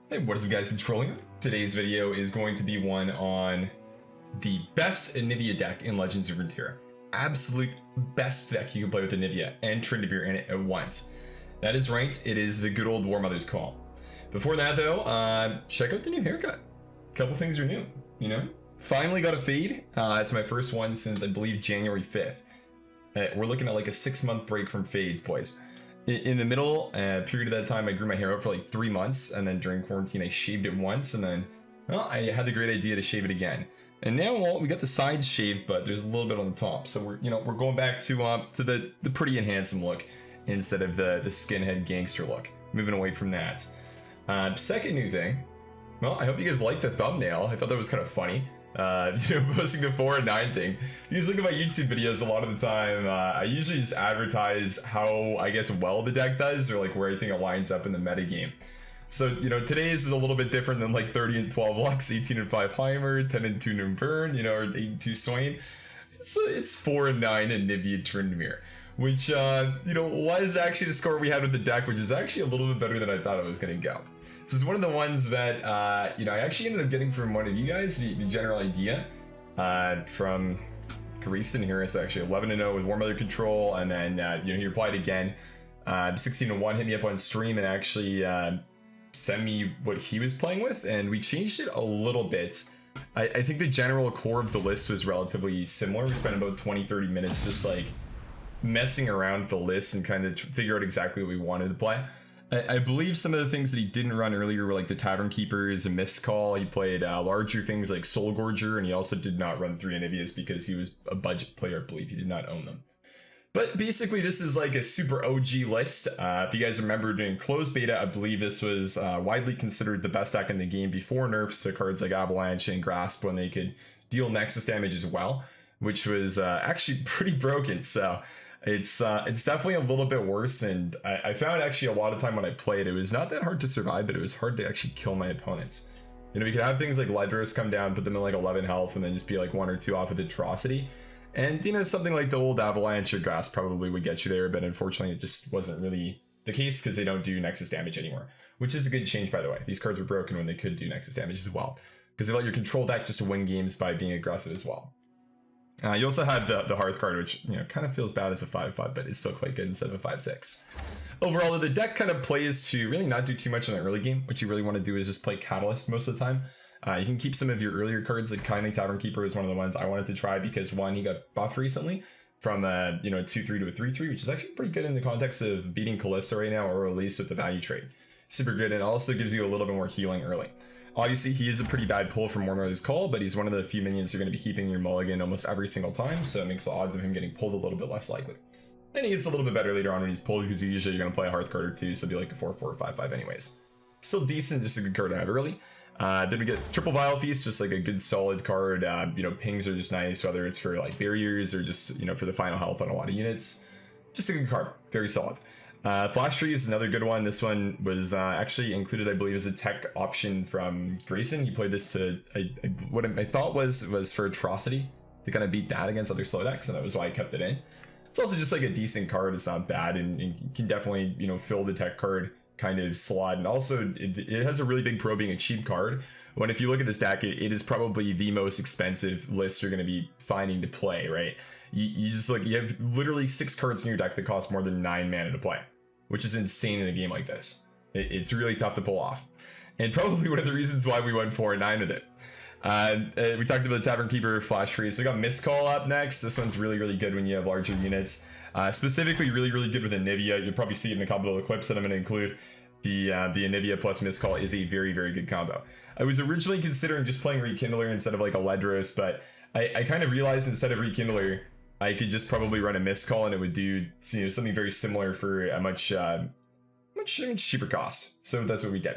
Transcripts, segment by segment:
Hey, what is up guys, Controlling? Today's video is going to be one on the best ANIVIA deck in Legends of Runeterra. Absolute best deck you can play with ANIVIA and TRYNDAMERE in it at once. That is right, it is the good old warmother'scall. Before that though, check out the new haircut. A couple things are new, you know? Finally got a fade. It's my first one since I believe January 5th. We're looking at like a 6-month break from fades, boys. In the middle period of that time, I grew my hair out for like 3 months, and then during quarantine I shaved it once, and then I had the great idea to shave it again. And now, well, we got the sides shaved, but there's a little bit on the top, so we're going back to the pretty and handsome look instead of the skinhead gangster look. Moving away from that. Second new thing. Well, I hope you guys liked the thumbnail. I thought that was kind of funny. Posting the 4 and 9 thing. If you guys look at my YouTube videos, a lot of the time, I usually just advertise how, I guess, well the deck does, or like where I think it lines up in the meta game. So, today's is a little bit different than like 30 and 12 Lux, 18 and 5 Heimer, 10 and 2 Numburn, or 8 and 2 Swain. It's 4 and 9 ANIVIA TRYNDAMERE, which, was actually the score we had with the deck, which is actually a little bit better than I thought it was going to go. This is one of the ones that, I actually ended up getting from one of you guys, the general idea, from Grayson here. It's actually 11-0 with Warmother control, and then, he replied again, 16-1, hit me up on stream and actually sent me what he was playing with, and we changed it a little bit. I think the general core of the list was relatively similar. We spent about 20-30 minutes just like messing around with the list and kind of figure out exactly what we wanted to play. I believe some of the things that he didn't run earlier were like the Tavern Keepers, a Missed Call. He played larger things like Soul Gorger, and he also did not run 3 ANIVIAs because he was a budget player. I believe he did not own them. But basically, this is like a super OG list. If you guys remember doing closed beta, I believe this was widely considered the best deck in the game before nerfs to cards like Avalanche and Grasp when they could deal Nexus damage as well, which was actually pretty broken. So it's definitely a little bit worse, and I found actually a lot of time when I played, it was not that hard to survive, but it was hard to actually kill my opponents. We could have things like Ledros come down, put them in like 11 health, and then just be like 1 or 2 off of Atrocity. And something like the old Avalanche or Grasp probably would get you there, but unfortunately it just wasn't really the case because they don't do Nexus damage anymore, which is a good change, by the way. These cards were broken when they could do Nexus damage as well, because they let your control deck just win games by being aggressive as well. You also have the Hearth card, which kind of feels bad as a 5/5, but it's still quite good instead of a 5/6. Overall, the deck kind of plays to really not do too much in the early game. What you really want to do is just play Catalyst most of the time. You can keep some of your earlier cards, like Kindly Tavern Keeper is one of the ones I wanted to try because one, he got buffed recently from a 2/3 to a 3/3, which is actually pretty good in the context of beating Kalista right now, or at least with the value trade. Super good, and also gives you a little bit more healing early. Obviously, he is a pretty bad pull from warmother'scall, but he's one of the few minions you're going to be keeping your mulligan almost every single time, so it makes the odds of him getting pulled a little bit less likely. Then he gets a little bit better later on when he's pulled, because usually you're going to play a Hearth card or 2, so it'll be like a 4/4 5/5 anyways. Still decent, just a good card to have early. Then we get Triple Vile Feast, just like a good solid card. Pings are just nice, whether it's for like barriers or just for the final health on a lot of units. Just a good card, very solid. Flash Tree is another good one. This one was actually included, I believe, as a tech option from Grayson. He played this to what I thought was for Atrocity to kind of beat that against other slow decks, and that was why I kept it in. It's also just like a decent card. It's not bad, and you can definitely fill the tech card kind of slot, and also it has a really big pro being a cheap card. When if you look at this deck, it is probably the most expensive list you're going to be finding to play, right? You just you have literally 6 cards in your deck that cost more than 9 mana to play, which is insane in a game like this. It's really tough to pull off, and probably one of the reasons why we went 4 and 9 with it. We talked about the Tavern Keeper, Flash Tree, so we got Missed Call up next. This one's really, really good when you have larger units. Specifically, really, really good with ANIVIA. You'll probably see it in a couple of the clips that I'm going to include. The ANIVIA plus Missed Call is a very, very good combo. I was originally considering just playing Rekindler instead of like a Ledros, but I kind of realized instead of Rekindler, I could just probably run a Missed Call and it would do something very similar for a much cheaper cost. So that's what we did.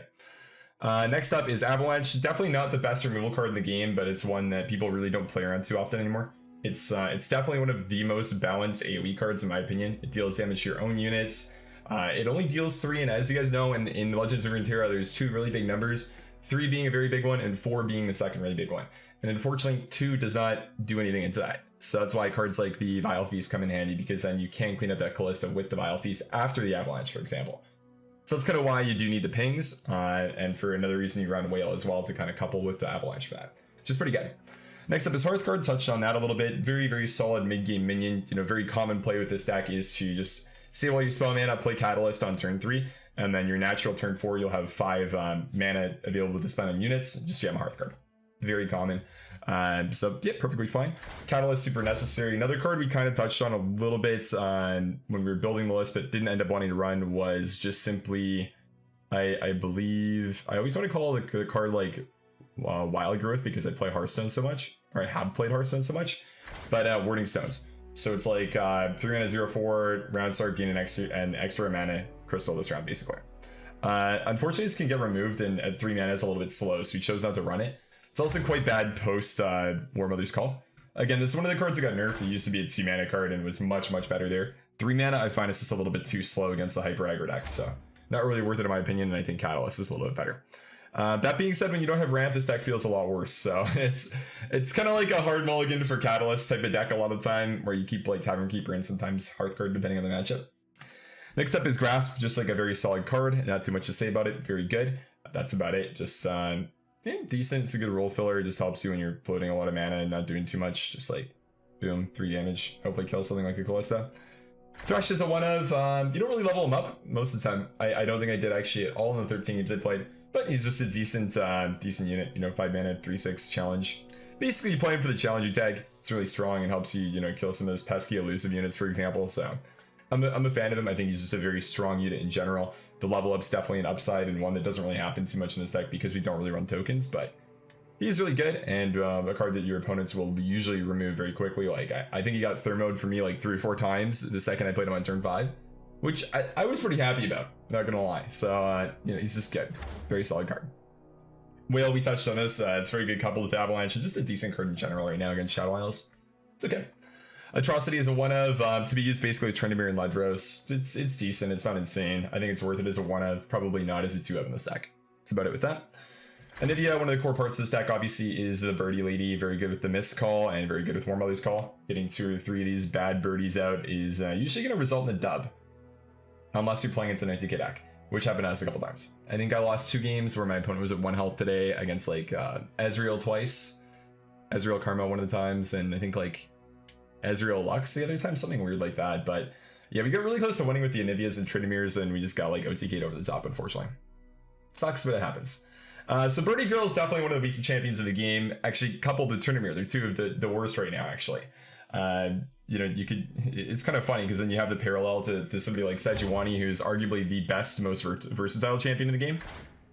Next up is Avalanche. Definitely not the best removal card in the game, but it's one that people really don't play around too often anymore. It's definitely one of the most balanced AoE cards in my opinion. It deals damage to your own units. It only deals 3, and as you guys know, in Legends of Runeterra, there's 2 really big numbers, 3 being a very big one, and 4 being the second really big one. And unfortunately, 2 does not do anything into that. So that's why cards like the Vile Feast come in handy, because then you can clean up that Kalista with the Vile Feast after the Avalanche, for example. So that's kind of why you do need the pings, and for another reason you run whale as well to kind of couple with the avalanche for that, which is pretty good. Next up is Hearthguard. Touched on that a little bit. Very, very solid mid-game minion. You know, very common play with this deck is to just save all your spell mana, play Catalyst on turn 3, and then your natural turn 4, you'll have 5 mana available to spend on units. Just jam a Hearthguard. Very common. So yeah, perfectly fine. Catalyst super necessary. Another card we kind of touched on a little bit when we were building the list, but didn't end up wanting to run was just simply, I believe, I always want to call the card like Wild Growth because I play Hearthstone so much, or I have played Hearthstone so much, but Warding Stones. So it's like 3 mana 0/4, round start, gain an extra mana crystal this round, basically. Unfortunately, this can get removed, and at 3 mana it's a little bit slow, so we chose not to run it. It's also quite bad post Warmother's Call. Again, this is one of the cards that got nerfed. It used to be a 2 mana card and was much, much better there. 3 mana, I find it's just a little bit too slow against the hyper aggro decks, so not really worth it in my opinion, and I think Catalyst is a little bit better. That being said, when you don't have ramp, this deck feels a lot worse. So it's kind of like a hard mulligan for Catalyst type of deck a lot of the time, where you keep like Tavern Keeper and sometimes Hearthguard depending on the matchup. Next up is Grasp, just like a very solid card. Not too much to say about it. Very good. That's about it. Just yeah, decent. It's a good role filler. It just helps you when you're floating a lot of mana and not doing too much. Just like boom, 3 damage. Hopefully kill something like a Callista. Thresh is a one of. You don't really level him up most of the time. I don't think I did actually at all in the 13 games I played. But he's just a decent unit, you know, 5 mana, 3/6 challenge. Basically, you play him for the challenger tag. It's really strong and helps you, you know, kill some of those pesky elusive units, for example. So I'm a fan of him. I think he's just a very strong unit in general. The level up's definitely an upside and one that doesn't really happen too much in this deck because we don't really run tokens, but he's really good and a card that your opponents will usually remove very quickly. Like I think he got thermoed for me like 3 or 4 times the second I played him on turn 5. Which I was pretty happy about, not gonna lie. So, you know, he's just good. Very solid card. Whale, we touched on this. It's very good coupled with Avalanche, and just a decent card in general right now against Shadow Isles. It's okay. Atrocity is a one of, to be used basically with Tryndamere and Ledros. It's decent, it's not insane. I think it's worth it as a one of, probably not as a 2 of in this deck. That's about it with that. ANIVIA, one of the core parts of this deck, obviously, is the birdie lady. Very good with the Mist Call and very good with Warmother's Call. Getting 2 or 3 of these bad birdies out is usually going to result in a dub. Unless you're playing against an 90k deck, which happened to us a couple times. I think I lost 2 games where my opponent was at 1 health today against like Ezreal twice, Ezreal Karma one of the times, and I think like Ezreal Lux the other time, something weird like that. But yeah, we got really close to winning with the Anivias and Tryndameres, and we just got like OTK'd over the top, unfortunately. Sucks, but it happens. So Birdie Girl is definitely one of the weaker champions of the game. Actually, coupled with Tryndamere, they're 2 of the worst right now, actually. You know, it's kind of funny because then you have the parallel to somebody like Sejuani, who's arguably the best, most versatile champion in the game,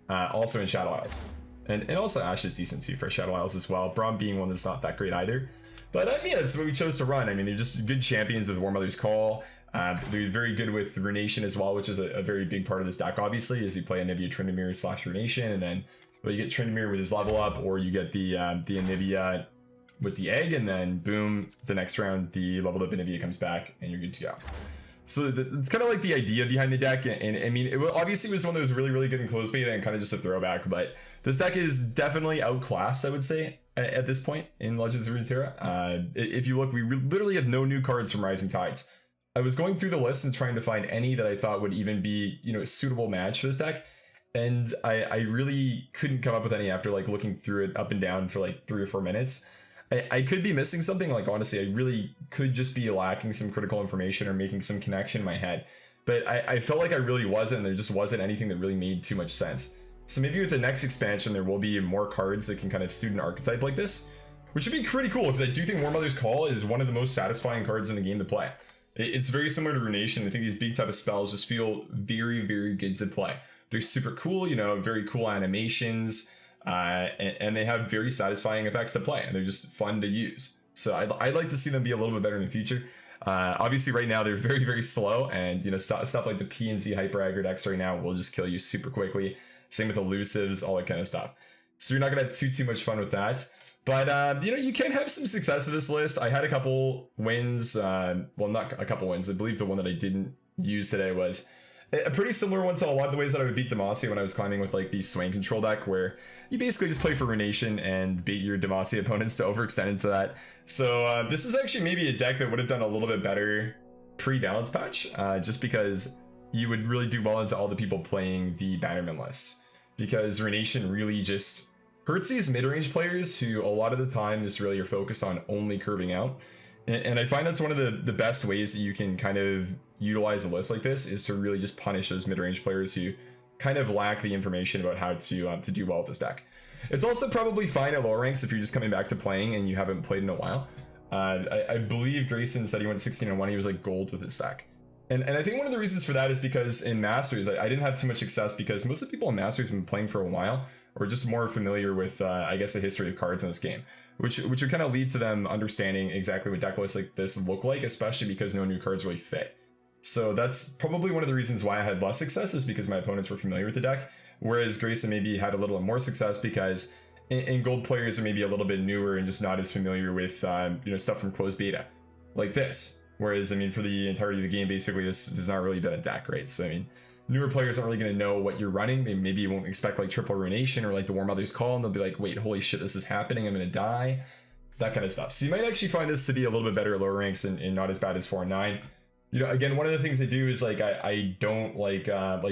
also in Shadow Isles. And also Ashe is decent too for Shadow Isles as well. Braum being one that's not that great either. But yeah, that's what we chose to run. I mean, they're just good champions with Warmother's Call. They're very good with Runation as well, which is a very big part of this deck, obviously, as you play ANIVIA Tryndamere / Runation, and then well, you get Tryndamere with his level up, or you get the ANIVIA with the egg, and then boom, the next round the leveled up ANIVIA comes back and you're good to go. So it's kind of like the idea behind the deck, and I mean, it obviously was one that was really, really good in closed beta and kind of just a throwback, but this deck is definitely outclassed, I would say, at this point in Legends of Runeterra. If you look, we literally have no new cards from Rising Tides. I was going through the list and trying to find any that I thought would even be, you know, a suitable match for this deck, and I really couldn't come up with any after like looking through it up and down for like 3 or 4 minutes. I could be missing something, like honestly, I really could just be lacking some critical information or making some connection in my head. But I felt like I really wasn't, and there just wasn't anything that really made too much sense. So maybe with the next expansion, there will be more cards that can kind of suit an archetype like this, which would be pretty cool, because I do think Warmother's Call is one of the most satisfying cards in the game to play. It's very similar to Runation. I think these big type of spells just feel very, very good to play. They're super cool, you know, very cool animations. And they have very satisfying effects to play, and they're just fun to use. So I'd like to see them be a little bit better in the future. Obviously, right now they're very, very slow, and you know stuff like the P and Z hyper aggro decks right now will just kill you super quickly. Same with elusives, all that kind of stuff. So you're not gonna have too much fun with that. But you know, you can have some success with this list. I had a couple wins. Well, not a couple wins. I believe the one that I didn't use today was a pretty similar one to a lot of the ways that I would beat Demacia when I was climbing with like the Swain control deck, where you basically just play for Runation and beat your Demacia opponents to overextend into that. So this is actually maybe a deck that would have done a little bit better pre-balance patch, just because you would really do well into all the people playing the Bannerman list, because Ruination really just hurts these mid-range players who a lot of the time just really are focused on only curving out. And I find that's one of the best ways that you can kind of utilize a list like this, is to really just punish those mid-range players who kind of lack the information about how to do well with this deck. It's also probably fine at lower ranks if you're just coming back to playing and you haven't played in a while. I believe Grayson said he went 16-1, he was like gold with his deck. And I think one of the reasons for that is because in Masters, I didn't have too much success because most of the people in Masters have been playing for a while, or just more familiar with, I guess, the history of cards in this game, which would kind of lead to them understanding exactly what deck lists like this look like, especially because no new cards really fit. So that's probably one of the reasons why I had less success, is because my opponents were familiar with the deck, whereas Grayson maybe had a little more success because in gold players are maybe a little bit newer and just not as familiar with stuff from closed beta like this. Whereas, I mean, for the entirety of the game, basically this has not really been a deck, right? So I mean, newer players aren't really going to know what you're running. They maybe won't expect like triple ruination or like the warmother's call, and they'll be like, wait, holy shit, this is happening, I'm going to die, that kind of stuff. So you might actually find this to be a little bit better at lower ranks and not as bad as 4 and 9. You know, again, one of the things I do is like I don't like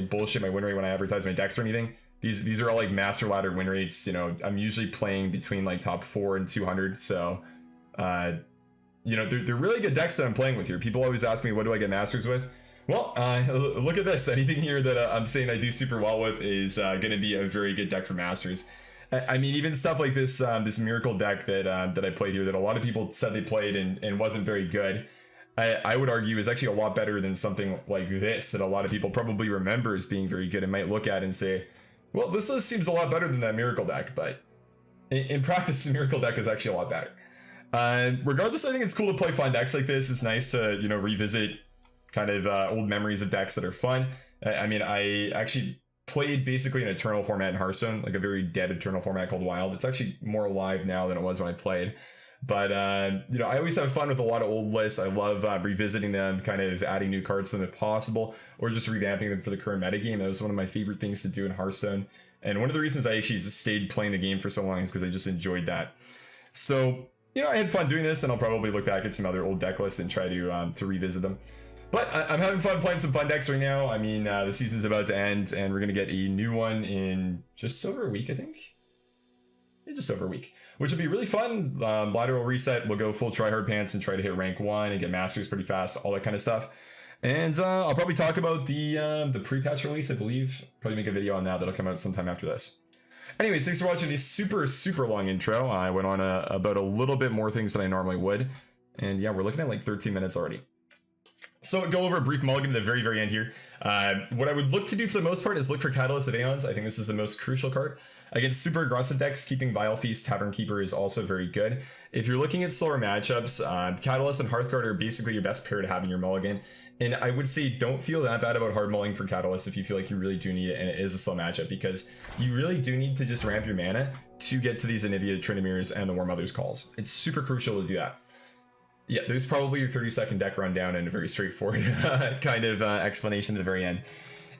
bullshit my win rate when I advertise my decks or anything. These are all like master ladder win rates. You know, I'm usually playing between like top 4 and 200. So, you know, they're really good decks that I'm playing with here. People always ask me, what do I get masters with? Well, look at this. Anything here that I'm saying I do super well with is going to be a very good deck for masters. I mean, even stuff like this this miracle deck that I played here that a lot of people said they played and wasn't very good, I would argue is actually a lot better than something like this that a lot of people probably remember as being very good and might look at and say, well, this list seems a lot better than that miracle deck, but in practice, the miracle deck is actually a lot better. Regardless, I think it's cool to play fun decks like this. It's nice to, you know, revisit kind of old memories of decks that are fun. I mean, I actually played basically an Eternal format in Hearthstone, like a very dead Eternal format called Wild. It's actually more alive now than it was when I played. But, you know, I always have fun with a lot of old lists. I love revisiting them, kind of adding new cards to them if possible, or just revamping them for the current metagame. That was one of my favorite things to do in Hearthstone. And one of the reasons I actually just stayed playing the game for so long is because I just enjoyed that. So, you know, I had fun doing this, and I'll probably look back at some other old deck lists and try to revisit them. But I'm having fun playing some fun decks right now. I mean, the season's about to end, and we're going to get a new one in just over a week, I think. Yeah, just over a week, which will be really fun. Lateral reset, we'll go full tryhard pants and try to hit rank 1 and get masters pretty fast, all that kind of stuff. And I'll probably talk about the pre-patch release, I believe. Probably make a video on that. That'll come out sometime after this. Anyways, thanks for watching this super long intro. I went on about a little bit more things than I normally would. And yeah, we're looking at like 13 minutes already. So go over a brief mulligan at the very end here. What I would look to do for the most part is look for Catalyst of Aeons. I think this is the most crucial card. Against super aggressive decks, keeping Vile Feast, Tavern Keeper is also very good. If you're looking at slower matchups, Catalyst and Hearthguard are basically your best pair to have in your mulligan. And I would say don't feel that bad about hard mulling for Catalyst if you feel like you really do need it and it is a slow matchup, because you really do need to just ramp your mana to get to these ANIVIA, TRYNDAMEREs, and the warmother's calls. It's super crucial to do that. Yeah, there's probably your 30-second deck rundown and a very straightforward kind of explanation at the very end.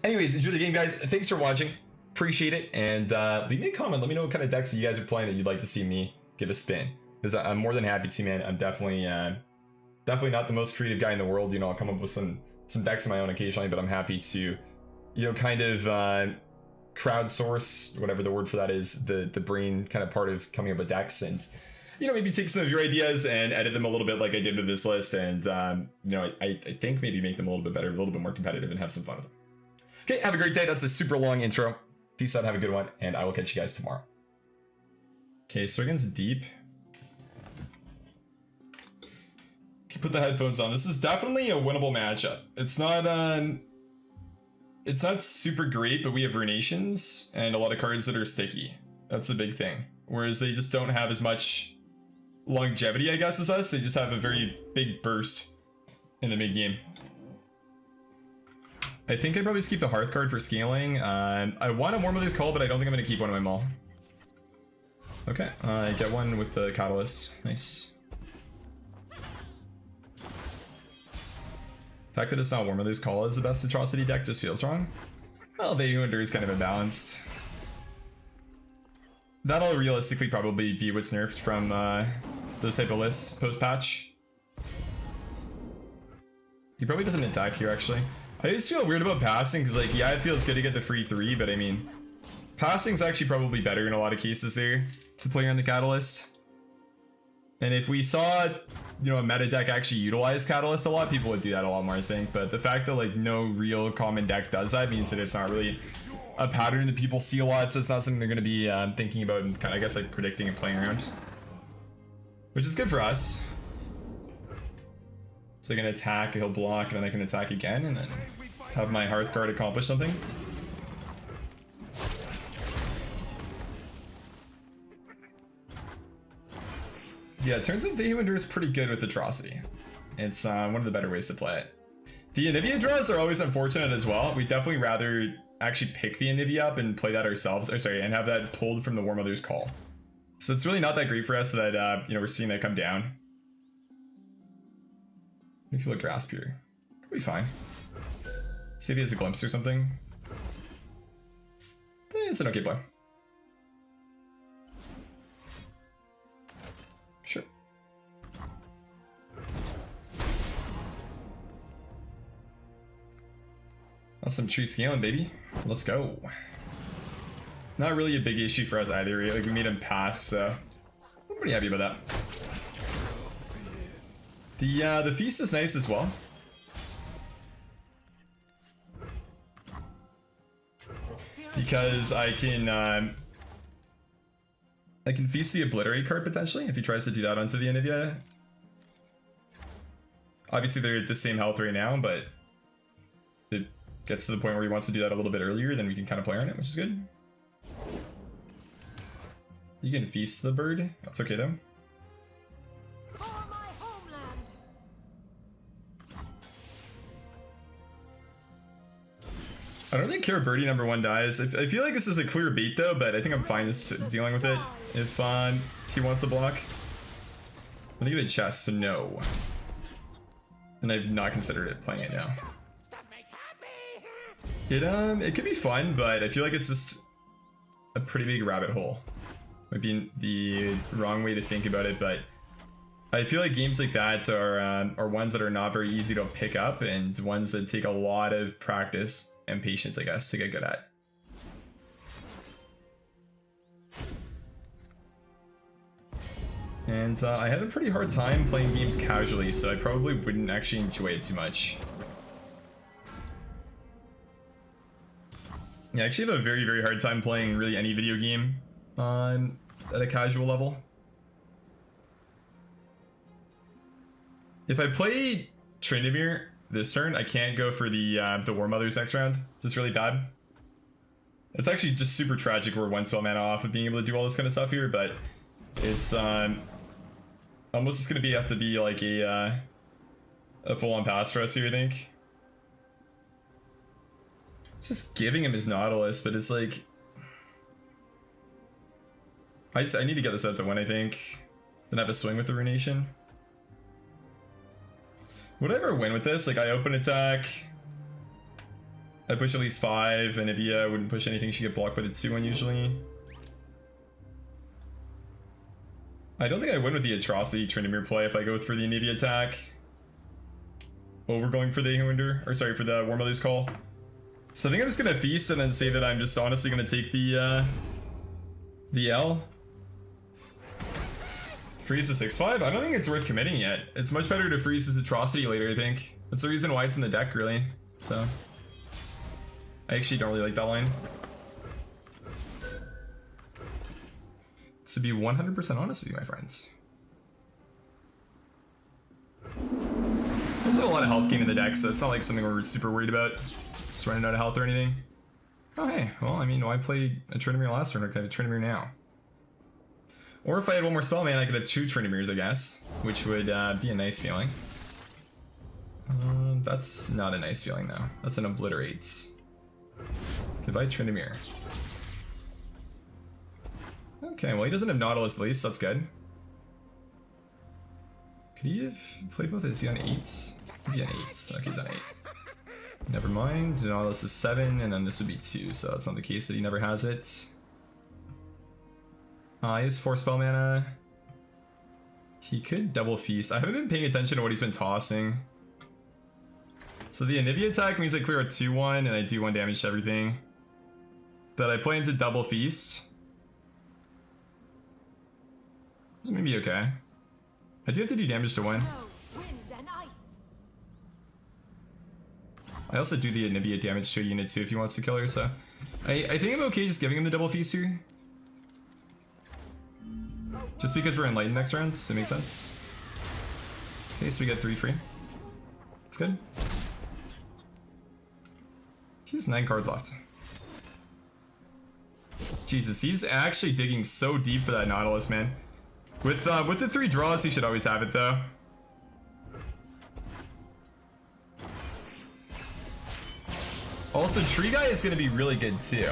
Anyways, enjoy the game, guys. Thanks for watching. Appreciate it. And leave me a comment. Let me know what kind of decks you guys are playing that you'd like to see me give a spin. Because I'm more than happy to, man. I'm definitely not the most creative guy in the world. You know, I'll come up with some decks of my own occasionally, but I'm happy to, you know, kind of crowdsource, whatever the word for that is, the brain kind of part of coming up with decks, and you know, maybe take some of your ideas and edit them a little bit like I did with this list, and you know, I think maybe make them a little bit better, a little bit more competitive, and have some fun with them. Okay, have a great day. That's a super long intro. Peace out, have a good one, and I will catch you guys tomorrow. Okay, so against deep. Okay, put the headphones on. This is definitely a winnable matchup. It's not super great, but we have Runations and a lot of cards that are sticky. That's the big thing. Whereas they just don't have as much longevity, I guess, as us. They just have a very big burst in the mid game. I think I'd probably just keep the Hearth card for scaling. I want a warmother's call, but I don't think I'm going to keep one in my maul. Okay, I get one with the Catalyst. Nice. The fact that it's not warmother's call is the best atrocity deck just feels wrong. Well, They Who Endure is kind of imbalanced. That'll realistically probably be what's nerfed from those type of lists post-patch. He probably doesn't attack here, actually. I just feel weird about passing because, like, yeah, it feels good to get the free 3, but I mean, passing's actually probably better in a lot of cases there to play on the Catalyst. And if we saw, you know, a meta deck actually utilize Catalyst a lot, people would do that a lot more, I think. But the fact that, like, no real common deck does that means that it's not really a pattern that people see a lot, so it's not something they're going to be thinking about and kind of, I guess, like, predicting and playing around. Which is good for us. So I can attack, he'll block, and then I can attack again, and then have my Hearthguard accomplish something. Yeah, it turns out Vaywinder is pretty good with Atrocity. It's one of the better ways to play it. The Anivia draws are always unfortunate as well. We'd definitely rather actually pick the Anivia up and play that ourselves, or sorry, and have that pulled from the Warmother's Call. So it's really not that great for us that, you know, we're seeing that come down. I feel like Grasp here. It'll be fine. See if he has a Glimpse or something. It's an okay play. Sure. That's some tree scaling, baby. Let's go. Not really a big issue for us either. Like, we made him pass, so I'm pretty happy about that. The feast is nice as well. Because I can feast the Obliterate card potentially if he tries to do that onto the Anivia. Obviously they're at the same health right now, but it gets to the point where he wants to do that a little bit earlier, then we can kind of play on it, which is good. You can feast the bird. That's okay though. I don't think Birdie #1 dies. I feel like this is a clear bait though, but I think I'm fine just dealing with it if he wants to block. I'm gonna get a chest, so no. And I've not considered it playing it now. It could be fun, but I feel like it's just a pretty big rabbit hole. Might be the wrong way to think about it, but I feel like games like that are ones that are not very easy to pick up and ones that take a lot of practice and patience, I guess, to get good at. And I have a pretty hard time playing games casually, so I probably wouldn't actually enjoy it too much. Yeah, I actually have a very, very hard time playing really any video game at a casual level. If I play Tryndamere this turn, I can't go for the warmothers next round. Just really bad. It's actually just super tragic. We're 1 spell mana off of being able to do all this kind of stuff here, but it's almost just gonna have to be like a full-on pass for us here, I think. It's just giving him his Nautilus, but it's like I need to get this out to win, I think. Then have a swing with the Runation. Would I ever win with this? Like, I open attack, I push at least 5, and Anivia wouldn't push anything, she get blocked by the 2-1 usually. I don't think I win with the Atrocity Tryndamere play if I go for the Anivia attack over going for the Vaywinder, or sorry, for the Warmother's Call. So I think I'm just gonna feast and then say that I'm just honestly gonna take the L. Freeze to 6/5? I don't think it's worth committing yet. It's much better to freeze his Atrocity later, I think. That's the reason why it's in the deck, really. So I actually don't really like that line. To be 100% honest with you, my friends. There's not a lot of health gain in the deck, so it's not like something we're super worried about. Just running out of health or anything. Oh hey, well, I mean, I played a Tryndamere last turn, I could have a Tryndamere now. Or if I had 1 more spell mana, I could have 2 Tryndameres, I guess, which would be a nice feeling. That's not a nice feeling, though. That's an Obliterate. Goodbye, Tryndamere. Okay, well, he doesn't have Nautilus at least, that's good. Could he have played both? Is he on 8s? Maybe on 8s. Okay, he's on 8. Never mind. Nautilus is 7, and then this would be 2, so it's not the case that he never has it. He has 4 spell mana. He could double feast. I haven't been paying attention to what he's been tossing. So the ANIVIA attack means I clear a 2-1 and I do 1 damage to everything. But I play into double feast. This may be okay. I do have to do damage to win. I also do the ANIVIA damage to a unit too if he wants to kill her, so I think I'm okay just giving him the double feast here. Just because we're enlightened next round, so it makes sense. Okay, so we get 3 free. That's good. He has 9 cards left. Jesus, he's actually digging so deep for that Nautilus, man. With the 3 draws, he should always have it though. Also, Tree Guy is going to be really good too,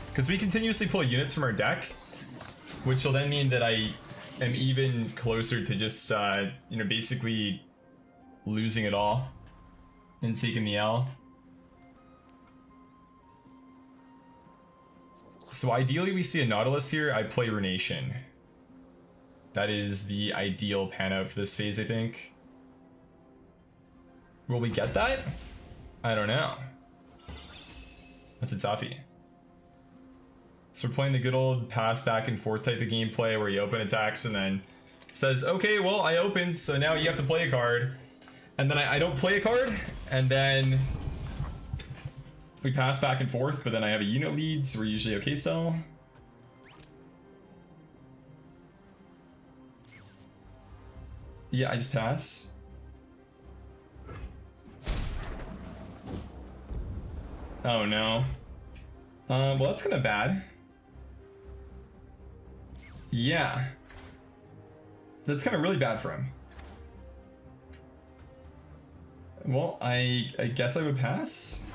because we continuously pull units from our deck, which will then mean that I am even closer to just, you know, basically losing it all and taking the L. So ideally we see a Nautilus here, I play Runation. That is the ideal pan out for this phase, I think. Will we get that? I don't know. That's a toughie. So we're playing the good old pass back and forth type of gameplay where you open attacks and then says, okay, well, I opened, so now you have to play a card. And then I don't play a card, and then we pass back and forth, but then I have a unit lead, so we're usually okay still. Yeah, I just pass. Oh no. Well, that's kind of bad. Yeah. That's kind of really bad for him. Well, I guess I would pass.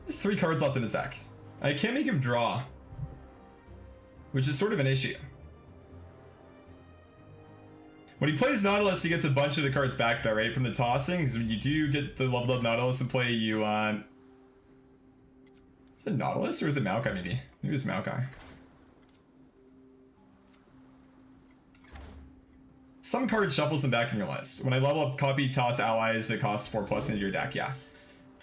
There's 3 cards left in his deck. I can't make him draw, which is sort of an issue. When he plays Nautilus, he gets a bunch of the cards back though, right? From the tossing, because when you do get the leveled up Nautilus in play, you, is it Nautilus or is it Maokai maybe? Maybe it was Maokai. Some card shuffles them back in your list. When I level up copy toss allies that cost 4+ into your deck, yeah.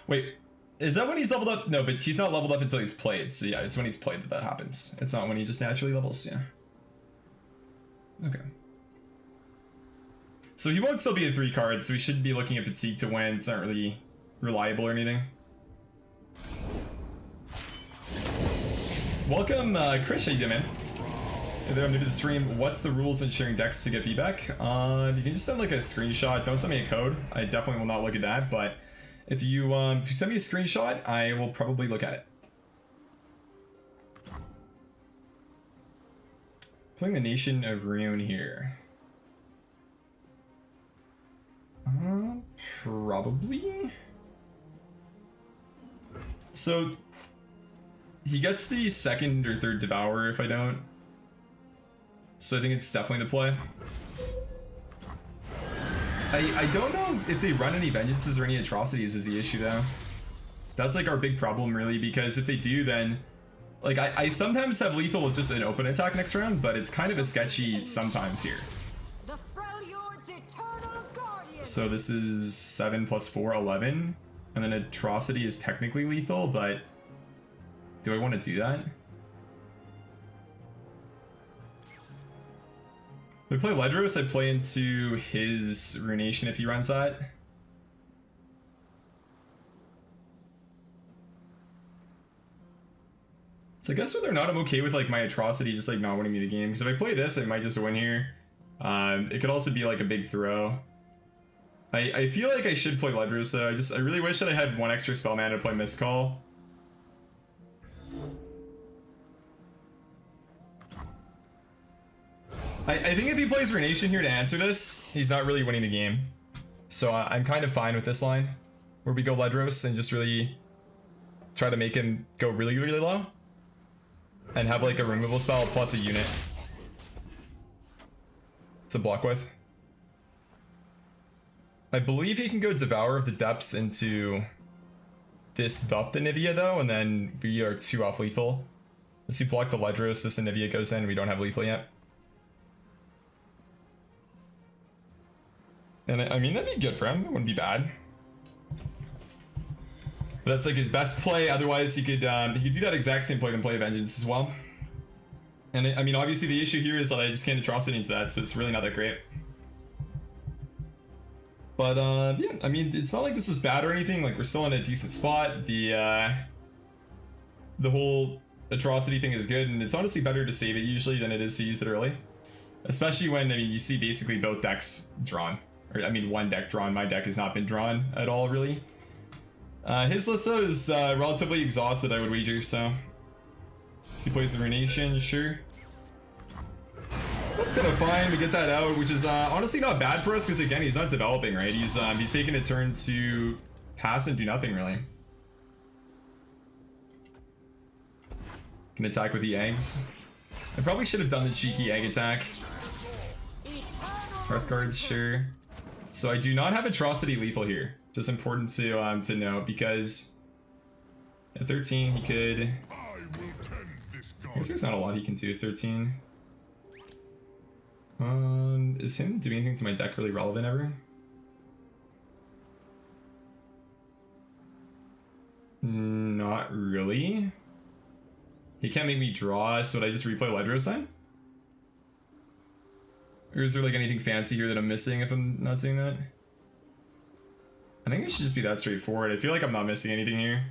Wait, is that when he's leveled up? No, but he's not leveled up until he's played. So yeah, it's when he's played that happens. It's not when he just naturally levels, yeah. Okay. So he won't still be a 3 card, so we should be looking at Fatigue to win. It's not really reliable or anything. Welcome, Chris, how you doing, man? Hey there, I'm new to the stream. What's the rules in sharing decks to get feedback? You can just send like a screenshot. Don't send me a code. I definitely will not look at that, but if you send me a screenshot, I will probably look at it. Playing the Nation of Rune here. Probably. So he gets the 2nd or 3rd Devour if I don't. So I think it's definitely the play. I don't know if they run any Vengeances or any Atrocities is the issue though. That's like our big problem really, because if they do, then like I sometimes have lethal with just an open attack next round, but it's kind of a sketchy sometimes here. So this is 7 + 4, 11, and then Atrocity is technically lethal, but do I want to do that? If I play Ledros, I play into his Runation if he runs that. So I guess whether or not I'm okay with like my Atrocity just like not winning me the game, because if I play this, I might just win here. It could also be like a big throw. I feel like I should play Ledros though. I really wish that I had 1 extra spell mana to play Mistcall. I think if he plays Runation here to answer this, he's not really winning the game. So I'm kind of fine with this line, where we go Ledros and just really try to make him go really, really low. And have like a removal spell plus a unit to block with. I believe he can go Devour of the Depths into this buffed ANIVIA though, and then we are 2 off lethal. Let's see, block the Ledros, this ANIVIA goes in, we don't have lethal yet. And I mean, that'd be good for him. It wouldn't be bad. But that's like his best play. Otherwise, he could do that exact same play and play Vengeance as well. And I mean, obviously the issue here is that I just can't Atrocity into that, so it's really not that great. But yeah, I mean, it's not like this is bad or anything. Like, we're still in a decent spot. The whole Atrocity thing is good, and it's honestly better to save it usually than it is to use it early. Especially when, I mean, you see basically both decks drawn. Or, I mean, one deck drawn. My deck has not been drawn at all, really. His list, though, is relatively exhausted, I would wager, so... He plays the Ruination, sure. That's kind of fine to get that out, which is honestly not bad for us, because again, he's not developing, right? He's taking a turn to pass and do nothing, really. Can attack with the eggs. I probably should have done the cheeky egg attack. Hearthguards, sure. So I do not have Atrocity lethal here. Just important to know, because at 13 he could... I guess there's not a lot he can do at 13. Is him doing anything to my deck really relevant ever? Not really. He can't make me draw, so would I just replay Ledros then? Or is there like anything fancy here that I'm missing if I'm not doing that? I think it should just be that straightforward. I feel like I'm not missing anything here.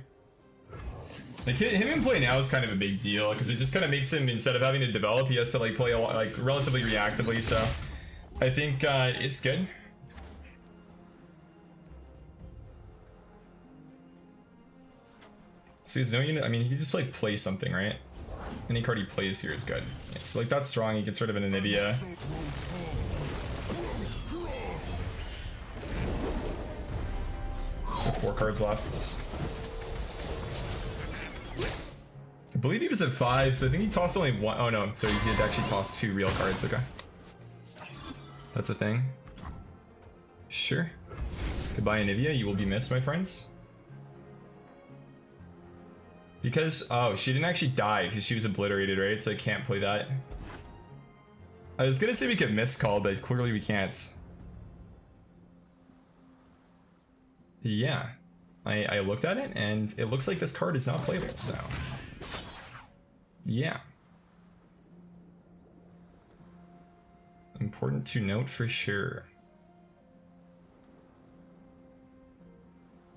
Like, him in play now is kind of a big deal, because it just kind of makes him, instead of having to develop, he has to like play a lot, like relatively reactively, so I think it's good. So he's no unit, I mean, he can just like play something, right? Any card he plays here is good. Yeah, so like that's strong, he gets rid of an ANIVIA. So 4 cards left. I believe he was at 5, so I think he tossed only 1. Oh no, so he did actually toss 2 real cards, okay. That's a thing. Sure. Goodbye, ANIVIA, you will be missed, my friends. Because, oh, she didn't actually die because she was obliterated, right? So I can't play that. I was gonna say we could miscall, but clearly we can't. Yeah. I looked at it, and it looks like this card is not playable, so... Yeah. Important to note for sure.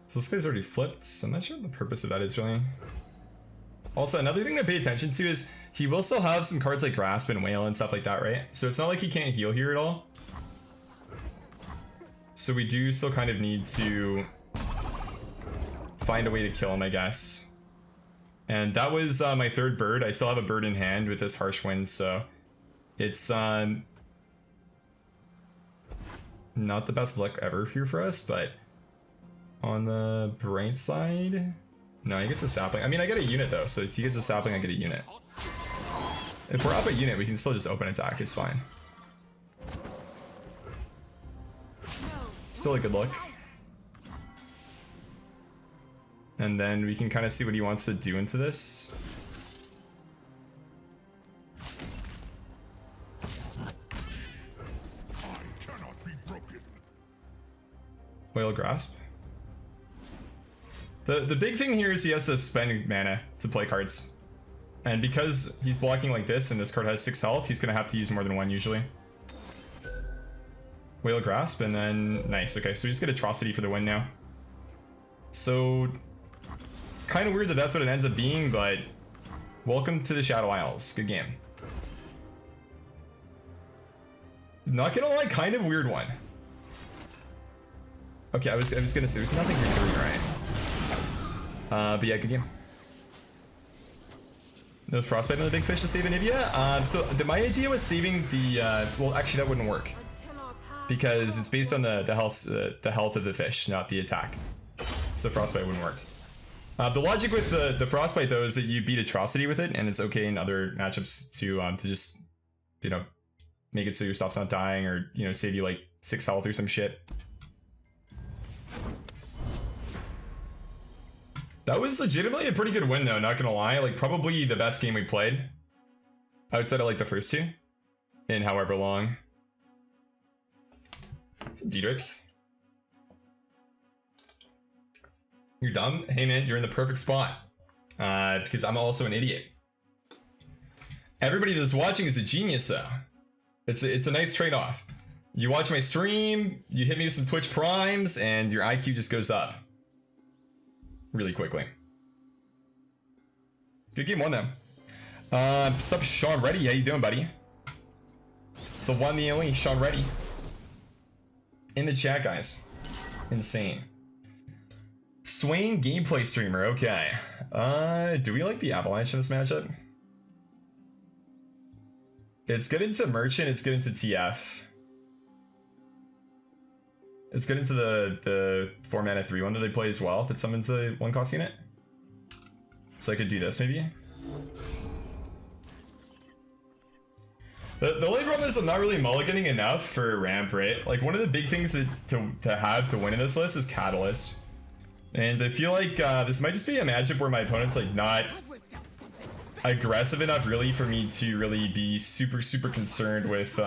So this guy's already flipped, so I'm not sure what the purpose of that is really. Also, another thing to pay attention to is he will still have some cards like Grasp and Whale and stuff like that, right? So it's not like he can't heal here at all. So we do still kind of need to find a way to kill him, I guess. And that was my 3rd bird. I still have a bird in hand with this Harsh Winds, so it's not the best luck ever here for us, but on the bright side, no, he gets a sapling. I mean, I get a unit though, so if he gets a sapling, I get a unit. If we're up a unit, we can still just open attack, it's fine. Still a good look. And then we can kind of see what he wants to do into this. Whale Grasp. The big thing here is he has to spend mana to play cards. And because he's blocking like this and this card has 6 health, he's going to have to use more than 1 usually. Whale Grasp, and then... Nice, okay, so we just get Atrocity for the win now. So... Kind of weird that that's what it ends up being, but... Welcome to the Shadow Isles. Good game. Not gonna lie, kind of weird one. Okay, I was gonna say, there's nothing here for me, right? But yeah, good game. No Frostbite on the big fish to save ANIVIA. So my idea with saving the well, actually that wouldn't work because it's based on the health of the fish, not the attack. So Frostbite wouldn't work. The logic with the Frostbite though is that you beat Atrocity with it, and it's okay in other matchups to just, you know, make it so your stuff's not dying, or, you know, save you like 6 health or some shit. That was legitimately a pretty good win though, not gonna lie. Like, probably the best game we played outside of like the first 2 in however long. It's a Diedrich. You're dumb? Hey man, you're in the perfect spot. Because I'm also an idiot. Everybody that's watching is a genius though. It's a nice trade-off. You watch my stream, you hit me with some Twitch primes, and your IQ just goes up. Really quickly. Good game one though. What's up, Sean Reddy? How you doing, buddy? It's a one the only Sean Reddy. In the chat, guys. Insane. Swain gameplay streamer, okay. Do we like the Avalanche in this matchup? It's good into Merchant, it's good into TF. It's good into the 4 mana 3-1 that they play as well, that summons a 1-cost unit. So I could do this maybe. The only problem is I'm not really mulliganing enough for ramp, right? Like one of the big things to have to win in this list is Catalyst. And I feel like this might just be a matchup where my opponent's like not aggressive enough really for me to really be super concerned with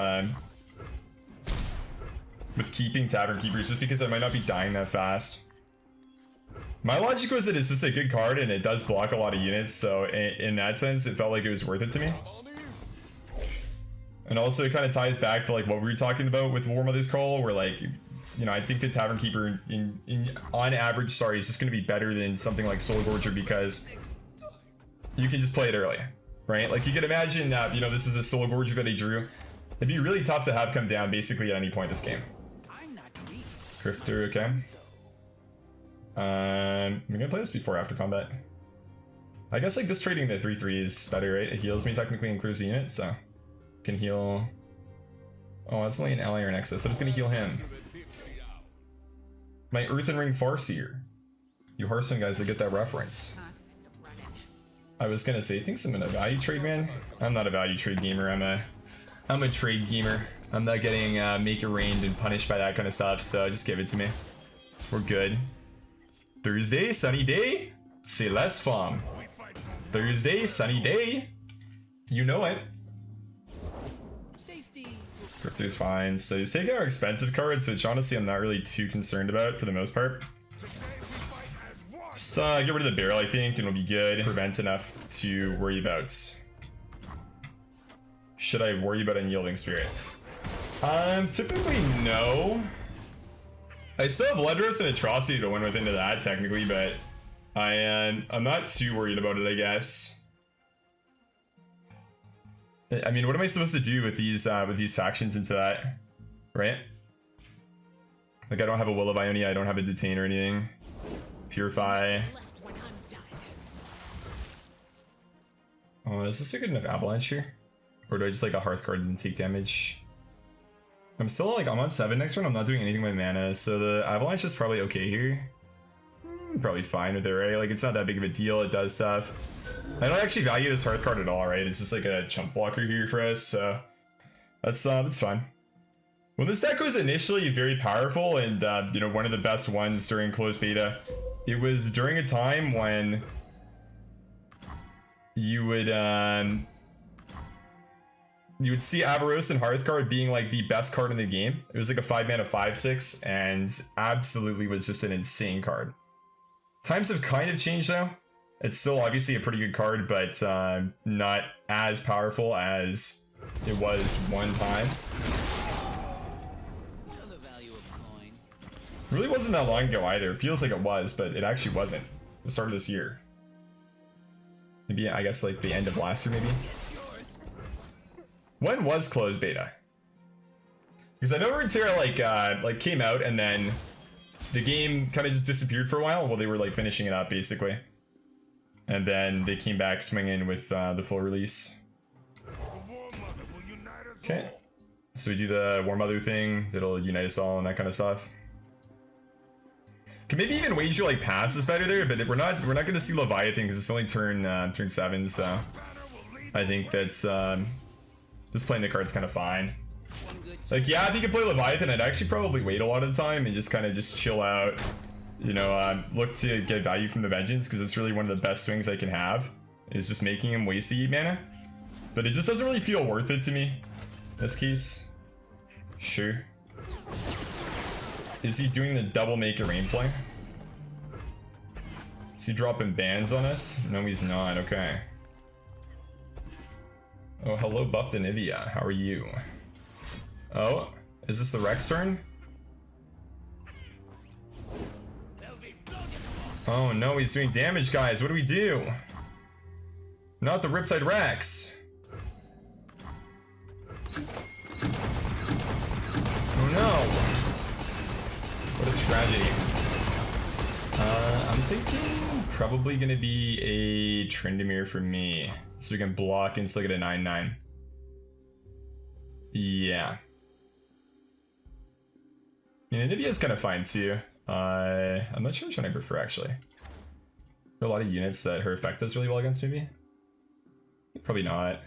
keeping Tavern Keepers, just because I might not be dying that fast. My logic was that it's just a good card and it does block a lot of units, so in that sense it felt like it was worth it to me. And also it kind of ties back to like what we were talking about with warmother'scall, where like, you know, I think the Tavern Keeper on average, sorry, is just going to be better than something like Soul Gorger because you can just play it early, right? Like you can imagine that, you know, this is a Soul Gorger that he drew. It'd be really tough to have come down basically at any point in this game. Grifter, okay. I'm gonna play this before after combat. I guess like this trading the 3/3 is better, right? It heals me technically and clears the unit, so can heal. Oh, that's only an ally or an excess. I'm just gonna heal him. My Earthen Ring Farseer. You Hearthstone guys will get that reference. I was gonna say, thinks I'm in a value trade, man. I'm not a value trade gamer. I'm a trade gamer. I'm not getting make it rained and punished by that kind of stuff, so just give it to me. We're good. Thursday, sunny day. Say less, fam. Thursday, sunny day. You know it. Grifter's fine. So he's taking our expensive cards, which honestly I'm not really too concerned about for the most part. Just get rid of the barrel, I think, and it'll be good. Prevent enough to worry about. Should I worry about Unyielding Spirit? Typically no. I still have Ledros and Atrocity to win with into that technically, but I'm not too worried about it, I guess. I mean, what am I supposed to do with these factions into that, right? Like I don't have a Will of Ionia, I don't have a Detain or anything. Purify. Oh, is this a good enough Avalanche here? Or do I just like a Hearth card and take damage? I'm still like, I'm on 7 next turn, I'm not doing anything with mana, so the Avalanche is probably okay here. Probably fine with it, right? Like it's not that big of a deal, it does stuff. I don't actually value this Hearth card at all, right? It's just like a chump blocker here for us, so that's fine. When this deck was initially very powerful and you know, one of the best ones during closed beta, it was during a time when you would see Avaros and Hearthguard being like the best card in the game. It was like a 5 mana 5/6 and absolutely was just an insane card. Times have kind of changed though. It's still obviously a pretty good card, but not as powerful as it was one time. It really wasn't that long ago either. It feels like it was, but it actually wasn't. The start of this year. Maybe, I guess like the end of last year maybe. When was closed beta? Because I know Runeterra like came out and then the game kind of just disappeared for a while while they were like finishing it up basically. And then they came back swinging with the full release. Okay. So we do the Warmother thing that'll unite us all and that kind of stuff. Can maybe even wager like pass is better there, but we're not gonna see Leviathan because it's only turn 7, so I think that's just playing the card's kind of fine. Like yeah, if you could play Leviathan, I'd actually probably wait a lot of the time and just kind of just chill out. You know, look to get value from the Vengeance because it's really one of the best swings I can have. Is just making him waste the 8 mana. But it just doesn't really feel worth it to me. In this case. Sure. Is he doing the double make it rain play? Is he dropping bans on us? No, he's not. Okay. Oh, hello, buffed ANIVIA. How are you? Oh, is this the Rex turn? Oh no, he's doing damage, guys. What do we do? Not the Riptide Rex. Oh no. What a tragedy. I'm thinking probably gonna be a Tryndamere for me. So we can block and still get a 9/9. Yeah. I mean, ANIVIA is kind of fine too. I'm not sure which one I prefer actually. There are a lot of units that her effect does really well against maybe. Probably not.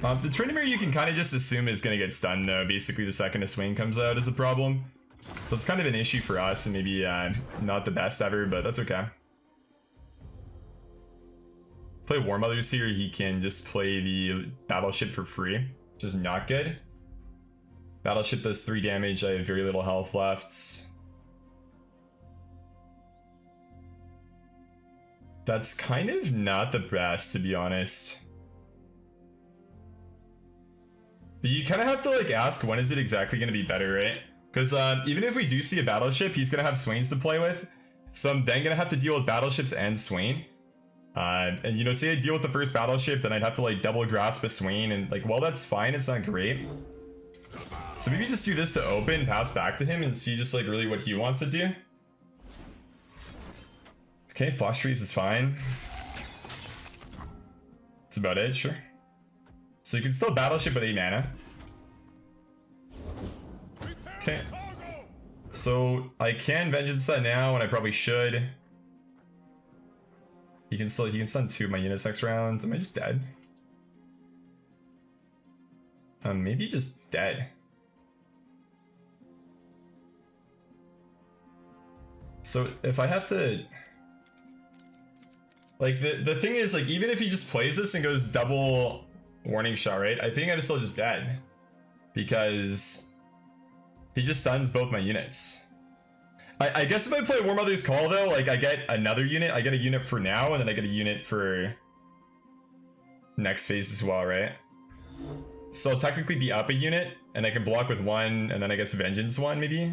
The Tryndamere you can kind of just assume is going to get stunned though, basically the second a swing comes out is a problem. So it's kind of an issue for us and maybe not the best ever, but that's okay. Play Warmothers here, he can just play the Battleship for free, which is not good. Battleship does 3 damage, I have very little health left. That's kind of not the best, to be honest. But you kind of have to like ask when is it exactly going to be better, right? Because even if we do see a Battleship, he's going to have Swains to play with. So I'm then going to have to deal with Battleships and Swain. And you know, say I deal with the first Battleship, then I'd have to like double grasp a Swain. And like, well, that's fine, it's not great. So maybe just do this to open, pass back to him, and see just like really what he wants to do. Okay, Fox Trees is fine. That's about it, sure. So you can still Battleship with 8 mana. Okay. So I can Vengeance that now, and I probably should. He can stun 2 of my units next round. Am I just dead? Maybe just dead. So if I have to, like the thing is, like even if he just plays this and goes double warning shot, right? I think I'm still just dead because he just stuns both my units. I guess if I play warmother'scall though, like I get another unit. I get a unit for now, and then I get a unit for next phase as well, right? So I'll technically be up a unit, and I can block with 1, and then I guess Vengeance 1 maybe.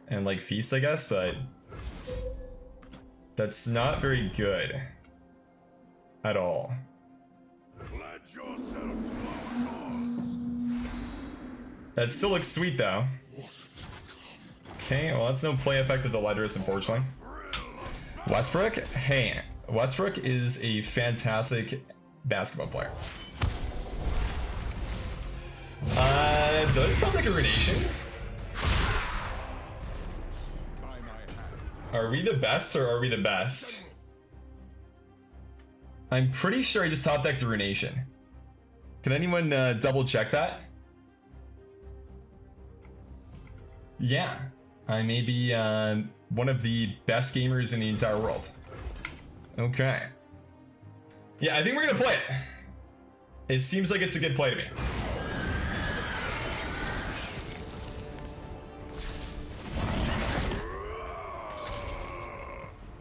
And like Feast, I guess, but that's not very good at all. That still looks sweet though. Okay, well that's no play effect of the Ledris, unfortunately. Westbrook? Hey, Westbrook is a fantastic basketball player. Does it sound like a Runation? Are we the best or are we the best? I'm pretty sure I just top decked a Runation. Can anyone double check that? Yeah, I may be one of the best gamers in the entire world. Okay. Yeah, I think we're gonna play it. It seems like it's a good play to me.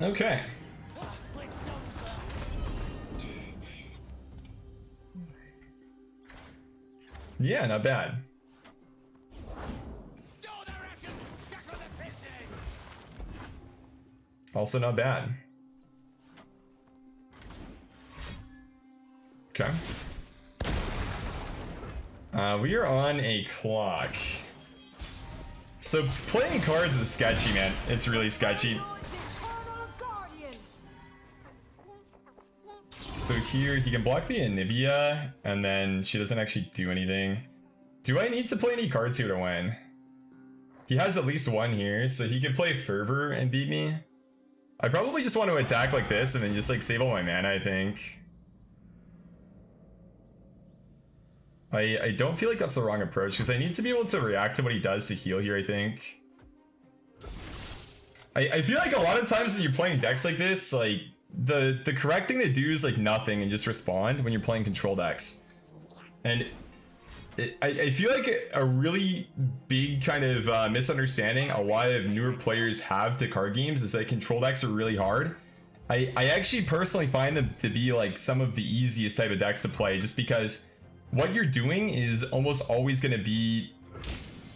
Okay. Yeah, not bad. Also not bad. Okay. We are on a clock. So playing cards is sketchy, man. It's really sketchy. So here he can block the ANIVIA, and then she doesn't actually do anything. Do I need to play any cards here to win? He has at least 1 here, so he could play Fervor and beat me. I probably just want to attack like this and then just like save all my mana, I think. I don't feel like that's the wrong approach because I need to be able to react to what he does to heal here, I think. I feel like a lot of times when you're playing decks like this, like the correct thing to do is like nothing and just respond when you're playing control decks. And I feel like a really big kind of misunderstanding a lot of newer players have to card games is that control decks are really hard. I actually personally find them to be like some of the easiest type of decks to play, just because what you're doing is almost always going to be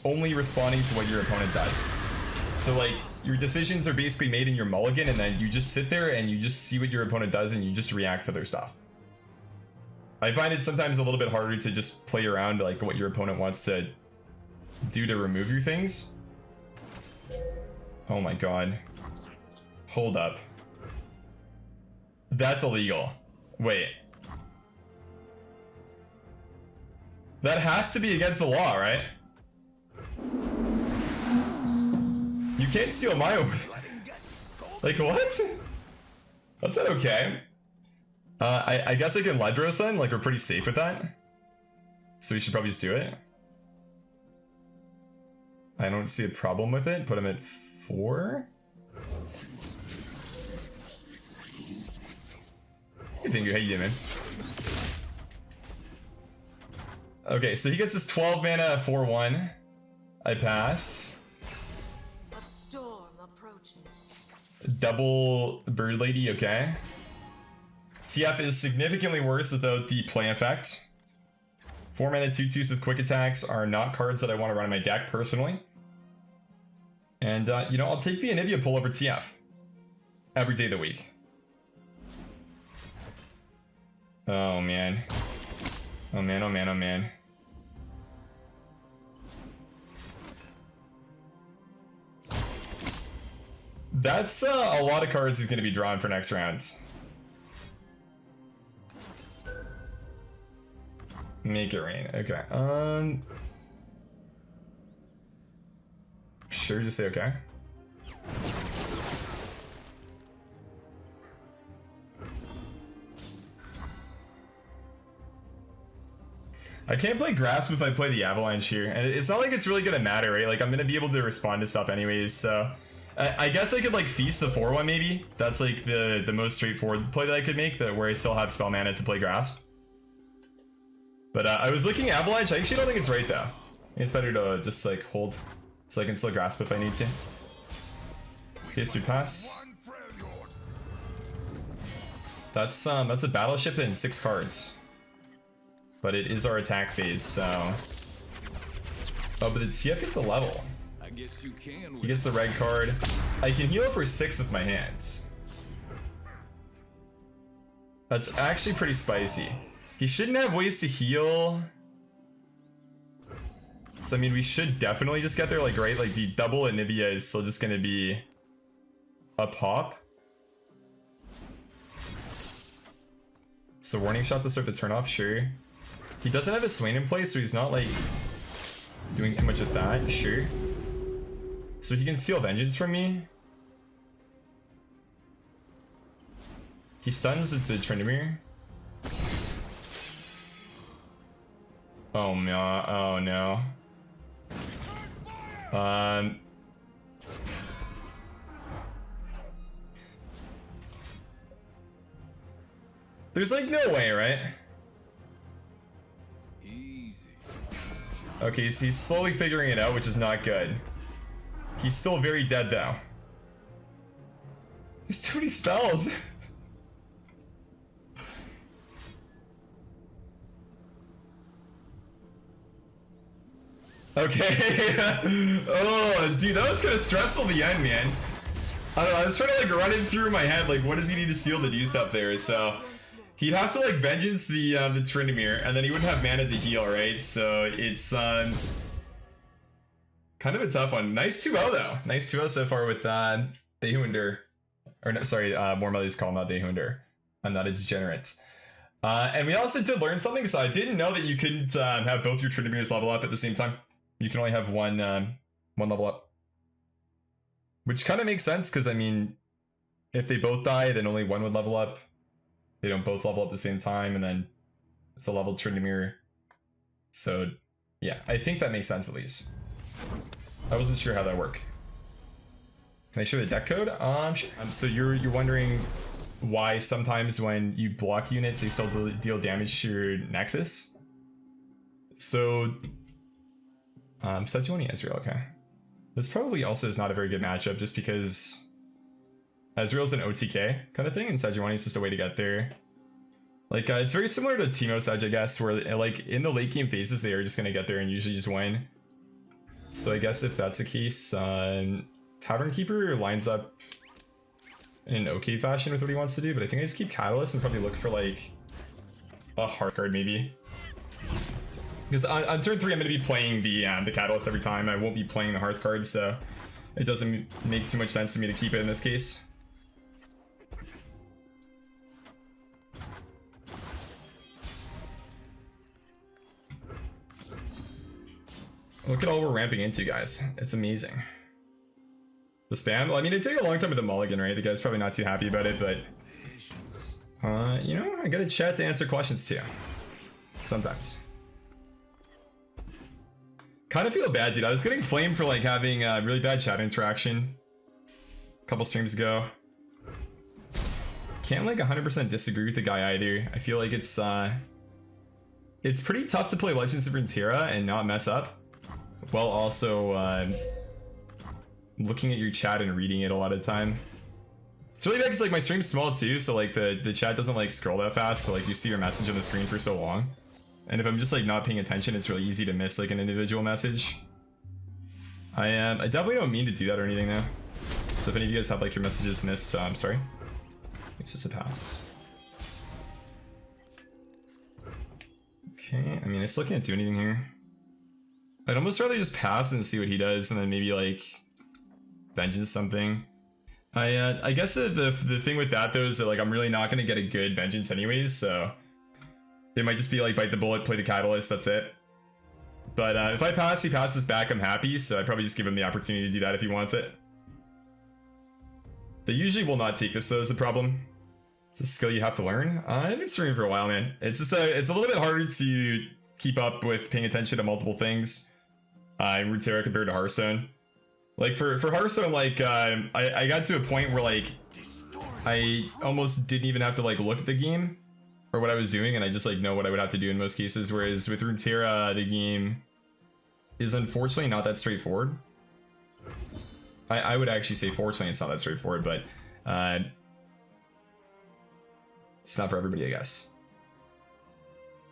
only responding to what your opponent does. So like your decisions are basically made in your mulligan, and then you just sit there and you just see what your opponent does and you just react to their stuff. I find it sometimes a little bit harder to just play around like what your opponent wants to do to remove your things. Oh my god. Hold up. That's illegal. Wait. That has to be against the law, right? You can't steal my orb. Like what? That's not okay. I guess I can Ledros then, like we're pretty safe with that. So we should probably just do it. I don't see a problem with it. Put him at 4. Good thing, how you doing, man? Okay, so he gets his 12 mana 4/1. I pass. A storm approaches. Double Bird Lady, okay. TF is significantly worse without the play effect. 4 mana 2/2s with quick attacks are not cards that I want to run in my deck personally. And you know, I'll take the ANIVIA pull over TF every day of the week. Oh man. Oh man, oh man, oh man. That's a lot of cards he's going to be drawn for next round. Make it rain. Okay. Sure, just say okay. I can't play Grasp if I play the Avalanche here, and it's not like it's really gonna matter, right? Like I'm gonna be able to respond to stuff anyways, so I guess I could like Feast the 4/1 maybe. That's like the most straightforward play that I could make, that where I still have spell mana to play Grasp. But I was looking at Avalanche. I actually don't think it's right though. I think it's better to just like hold, so I can still Grasp if I need to. Okay, so we pass. That's a battleship and 6 cards. But it is our attack phase, so. Oh, but the TF gets a level. I guess you can. He gets the red card. I can heal for 6 with my hands. That's actually pretty spicy. He shouldn't have ways to heal. So I mean, we should definitely just get there, like, right? Like the double ANIVIA is still just gonna be a pop. So warning shot to start the turn off, sure. He doesn't have a Swain in place, so he's not like doing too much with that, sure. So he can steal Vengeance from me. He stuns the TRYNDAMERE. Oh no, oh no. There's like no way, right? Easy. Okay, so he's slowly figuring it out, which is not good. He's still very dead though. There's too many spells. Okay. Oh, dude, that was kind of stressful at the end, man. I don't know, I was trying to like run it through my head, like what does he need to steal to do stuff there? So he'd have to like Vengeance the TRYNDAMERE, and then he wouldn't have mana to heal, right? So it's kind of a tough one. Nice 2-0 though. Nice 2-0 so far with Dehuender. Or no, sorry, warmother'scall, not Dehuender. I'm not a degenerate. And we also did learn something, so I didn't know that you couldn't have both your TRYNDAMEREs level up at the same time. You can only have one level up. Which kind of makes sense, because I mean, if they both die, then only one would level up. They don't both level up at the same time, and then it's a leveled TRYNDAMERE. So yeah, I think that makes sense at least. I wasn't sure how that worked. Can I show the deck code? Sure. So you're wondering why sometimes when you block units, they still deal damage to your Nexus? So Sejuani Ezreal, okay. This probably also is not a very good matchup just because Ezreal's an OTK kind of thing, and Sejuani is just a way to get there. Like, it's very similar to Teemo Sedge, I guess, where like in the late game phases, they are just going to get there and usually just win. So I guess if that's the case, Tavern Keeper lines up in an okay fashion with what he wants to do, but I think I just keep Catalyst and probably look for like a hard card maybe. Because on turn 3, I'm going to be playing the Catalyst every time. I won't be playing the Hearth card, so it doesn't make too much sense to me to keep it in this case. Look at all we're ramping into, guys. It's amazing. The spam? Well, I mean, it'd take a long time with the mulligan, right? The guy's probably not too happy about it, but... you know, I got a chat to answer questions too. Sometimes. Kind of feel bad, dude. I was getting flamed for, like, having really bad chat interaction a couple streams ago. Can't, like, 100% disagree with the guy either. I feel like it's pretty tough to play Legends of Runeterra and not mess up, while also looking at your chat and reading it a lot of the time. It's really bad because like my stream's small too, so like the chat doesn't like scroll that fast, so like you see your message on the screen for so long. And if I'm just like not paying attention, it's really easy to miss like an individual message. I definitely don't mean to do that or anything though. So if any of you guys have like your messages missed, I'm sorry. Makes this a pass. Okay, I mean I still can't do anything here. I'd almost rather just pass and see what he does, and then maybe like vengeance something. I guess the thing with that though is that like I'm really not gonna get a good vengeance anyways, so it might just be like bite the bullet, play the catalyst, that's it. But if I pass, he passes back, I'm happy, so I'd probably just give him the opportunity to do that if he wants it. They usually will not take this though, is the problem. It's a skill you have to learn. I've been streaming for a while, man. It's just it's a little bit harder to keep up with paying attention to multiple things in Runeterra compared to Hearthstone. Like for Hearthstone, like I got to a point where like I almost didn't even have to like look at the game or what I was doing, and I just like know what I would have to do in most cases. Whereas with Runeterra, the game is unfortunately not that straightforward. I would actually say fortunately it's not that straightforward, but it's not for everybody, I guess.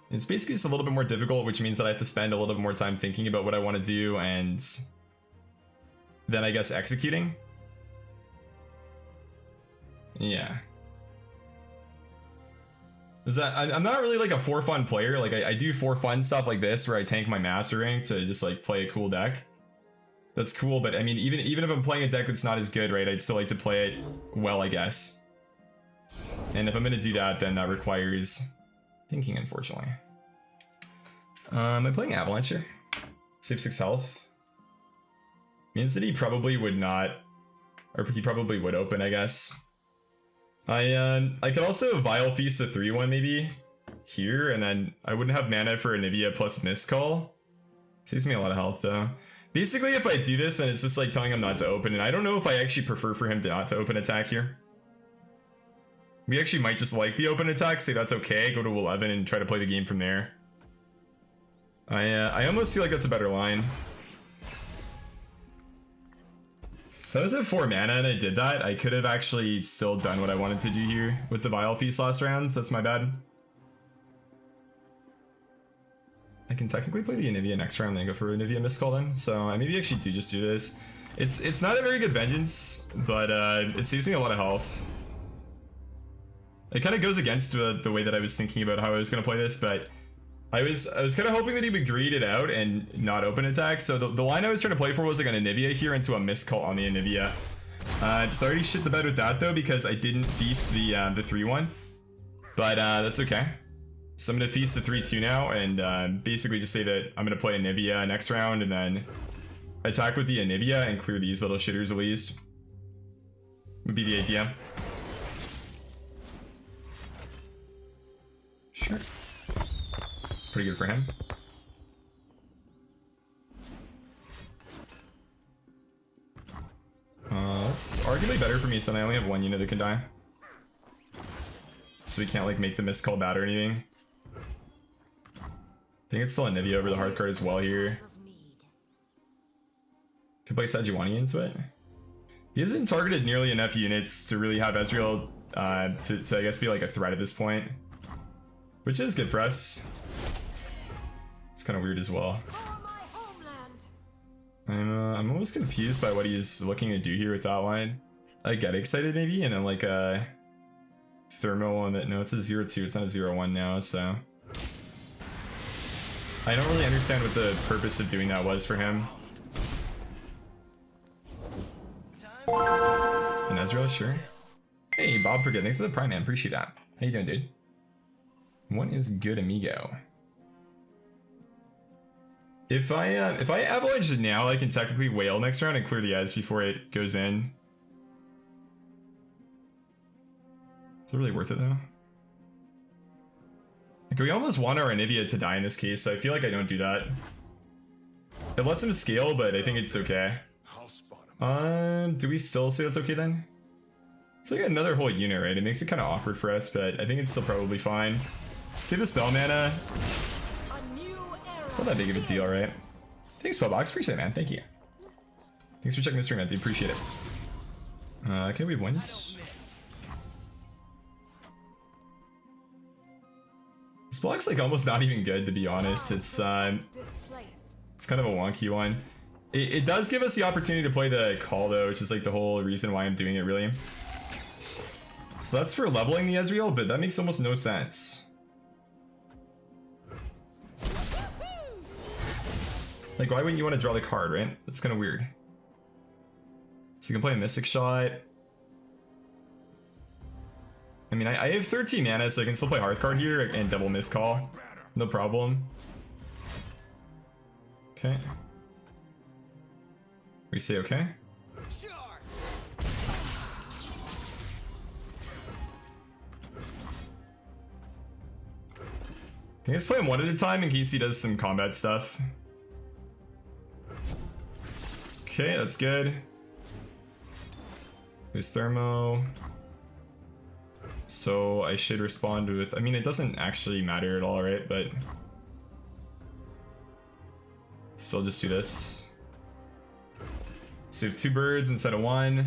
It's basically just a little bit more difficult, which means that I have to spend a little bit more time thinking about what I want to do and then I guess executing. Yeah. I'm not really like a for fun player. Like I do for fun stuff like this where I tank my master rank to just like play a cool deck. That's cool, but I mean even if I'm playing a deck that's not as good, right, I'd still like to play it well, I guess. And if I'm gonna do that, then that requires thinking, unfortunately. Am I playing Avalanche here? Save 6 health. Means that he probably would not, or he probably would open, I guess. I could also Vile Feast a 3-1 maybe here, and then I wouldn't have mana for ANIVIA plus Mistcall. Saves me a lot of health though. Basically, if I do this, then it's just like telling him not to open, and I don't know if I actually prefer for him to not to open attack here. We actually might just like the open attack, say that's okay, go to 11 and try to play the game from there. I almost feel like that's a better line. If I was at 4 mana and I did that, I could have actually still done what I wanted to do here with the Vile Feast last round. That's my bad. I can technically play the ANIVIA next round and then go for ANIVIA Mistcall then. So I maybe actually just do this. It's not a very good vengeance, but it saves me a lot of health. It kind of goes against the way that I was thinking about how I was going to play this, but I was kind of hoping that he would greed it out and not open attack. So the line I was trying to play for was like an ANIVIA here into a Mistcall on the ANIVIA. So I already shit the bed with that though because I didn't feast the 3-1, but that's okay. So I'm gonna feast the 3-2 now and basically just say that I'm gonna play ANIVIA next round and then attack with the ANIVIA and clear these little shitters at least. Would be the idea. Sure. It's pretty good for him. It's arguably better for me, so I only have 1 unit that can die. So we can't like make the Mistcall bad or anything. think it's still ANIVIA over the hard card as well here. Of need. Could play Sejuani into it. He hasn't targeted nearly enough units to really have Ezreal to I guess be like a threat at this point, which is good for us. It's kind of weird as well. For my homeland. I'm almost confused by what he's looking to do here with that line. I get excited maybe, and then like a thermo on that. No, it's a 0-2. It's not a 0-1 now, so I don't really understand what the purpose of doing that was for him. And Ezreal, sure. Hey, Bob Forget, thanks for the Prime, man. Appreciate that. How you doing, dude? What is good, amigo? If I avalanche it now, I can technically whale next round and clear the Ez before it goes in. Is it really worth it though? Like, we almost want our ANIVIA to die in this case, so I feel like I don't do that. It lets him scale, but I think it's okay. Do we still say that's okay then? It's like another whole unit, right? It makes it kind of awkward for us, but I think it's still probably fine. Save the spell mana. It's not that big of a deal, right? Thanks, Spellbox. Appreciate it, man. Thank you. Thanks for checking the stream, man. I appreciate it. Okay, we have wins. This block's like almost not even good, to be honest. It's kind of a wonky one. It does give us the opportunity to play the call though, which is like the whole reason why I'm doing it, really. So that's for leveling the Ezreal, but that makes almost no sense. Like, why wouldn't you want to draw the card, right? That's kind of weird. So you can play a Mystic Shot. I mean, I have 13 mana, so I can still play Hearthguard here and double Miscall. No problem. Okay. We say okay? I think let's play him one at a time in case he does some combat stuff. Okay, that's good. There's Thermo. So I should respond with, I mean, it doesn't actually matter at all, right? But still just do this. So we have 2 birds instead of 1.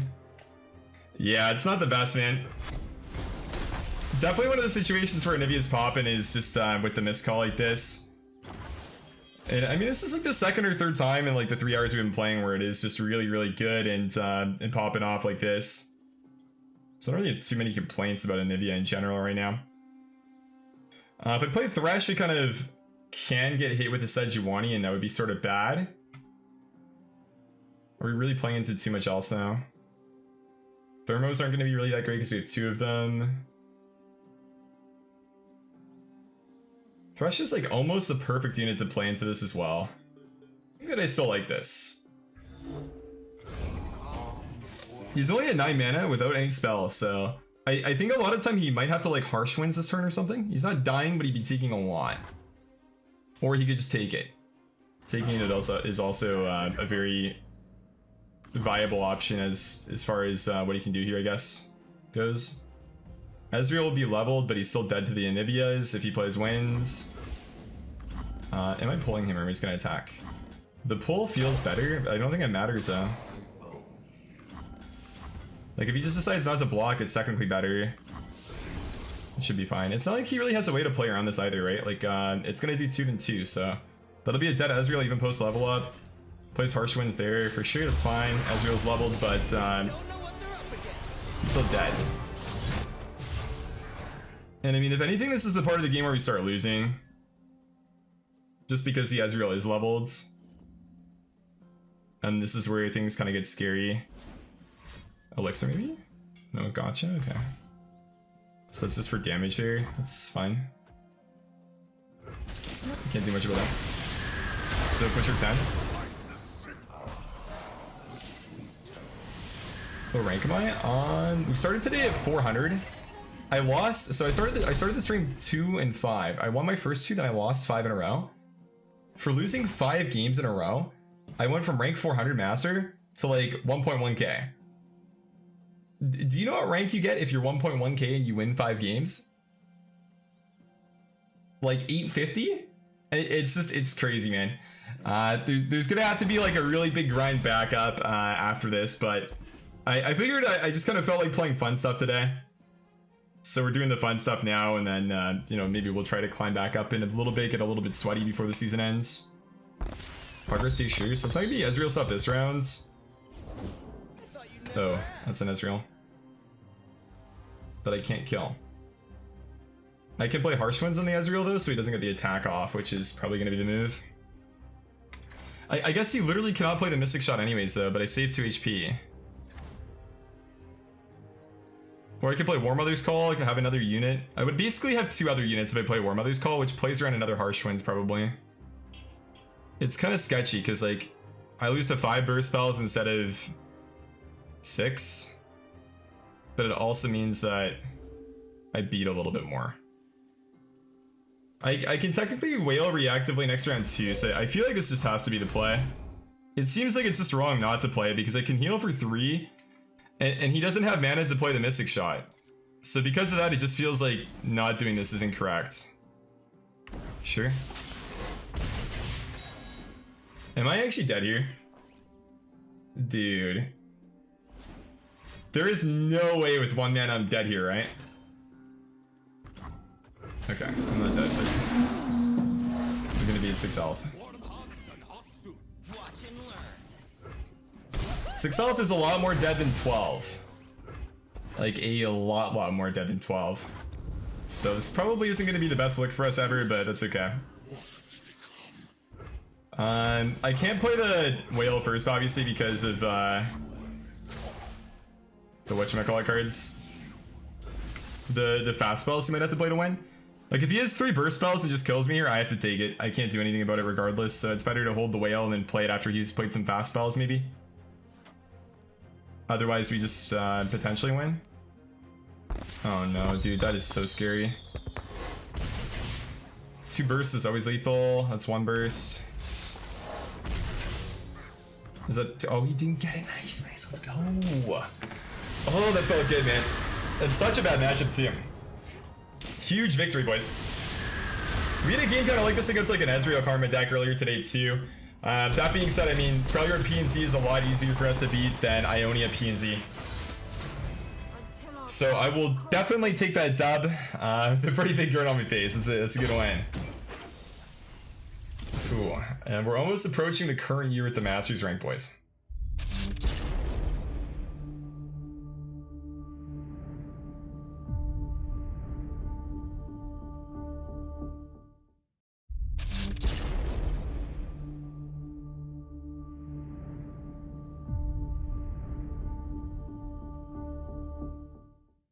Yeah, it's not the best, man. Definitely one of the situations where ANIVIA's popping is just with the miscall like this. And I mean, this is like the second or third time in like the 3 hours we've been playing where it is just really, really good and popping off like this. So I don't really have too many complaints about ANIVIA in general right now. If I play Thresh, it kind of can get hit with a Sejuani and that would be sort of bad. Are we really playing into too much else now? Thermos aren't going to be really that great because we have 2 of them. Thresh is like almost the perfect unit to play into this as well. I think that I still like this. He's only at 9 mana without any spells, so I think a lot of time he might have to like Harsh Winds this turn or something. He's not dying, but he'd be taking a lot. Or he could just take it. Taking it also is also a very viable option as far as what he can do here, I guess, goes. Ezreal will be leveled, but he's still dead to the ANIVIAs if he plays Winds. Am I pulling him or am I just gonna attack? The pull feels better. I don't think it matters though. Like if he just decides not to block, it's technically better. It should be fine. It's not like he really has a way to play around this either, right? Like it's gonna do 2 then 2, so that'll be a dead Ezreal even post level up. Plays Harsh Winds there for sure. That's fine. Ezreal's leveled, but he's still dead. And I mean, if anything, this is the part of the game where we start losing. Just because the Ezreal is leveled. And this is where things kind of get scary. Elixir maybe? No, gotcha, okay. So that's just for damage here. That's fine. Can't do much about that. So push her 10. What rank am I on? We started today at 400. I lost, so I started the stream 2 and 5. I won my first 2, then I lost 5 in a row. For losing 5 games in a row, I went from rank 400 master to like 1.1k. Do you know what rank you get if you're 1.1k and you win 5 games? Like 850? It's crazy, man. There's gonna have to be like a really big grind back up after this, but I figured I just kind of felt like playing fun stuff today. So we're doing the fun stuff now, and then you know, maybe we'll try to climb back up in a little bit, get a little bit sweaty before the season ends. Progress, are you sure? So it's not gonna be Ezreal stuff this round. Oh, that's an Ezreal. But I can't kill. I can play Harsh Winds on the Ezreal though, so he doesn't get the attack off, which is probably gonna be the move. I guess he literally cannot play the Mystic Shot anyways though, but I save 2 HP. Or I could play Warmother's Call, I could have another unit. I would basically have 2 other units if I play Warmother's Call, which plays around another Harsh Winds probably. It's kind of sketchy, because like, I lose to 5 burst spells instead of 6. But it also means that I beat a little bit more. I can technically whale reactively next round too, so I feel like this just has to be the play. It seems like it's just wrong not to play, because I can heal for 3, and he doesn't have mana to play the Mystic Shot. So because of that, it just feels like not doing this is incorrect. Sure. Am I actually dead here? Dude. There is no way with 1 man I'm dead here, right? Okay, I'm not dead. I'm gonna be at 6 health. 6 health is a lot more dead than 12. Like a lot more dead than 12. So this probably isn't gonna be the best look for us ever, but that's okay. I can't play the whale first, obviously, because of the whatchamacallit cards. The fast spells he might have to play to win. Like if he has 3 burst spells and just kills me here, I have to take it. I can't do anything about it regardless, so it's better to hold the whale and then play it after he's played some fast spells maybe. Otherwise we just potentially win. Oh no, dude, that is so scary. 2 bursts is always lethal. That's 1 burst. Is that... Oh, he didn't get it. Nice, let's go. Oh, that felt good, man. It's such a bad matchup too. Huge victory, boys. We had a game kind of like this against like an Ezreal Karma deck earlier today too. That being said, I mean, Freljord PNZ is a lot easier for us to beat than Ionia PNZ. So I will definitely take that dub. The pretty big grin on my face. It's a good win. Cool. And we're almost approaching the current year at the Masters rank, boys.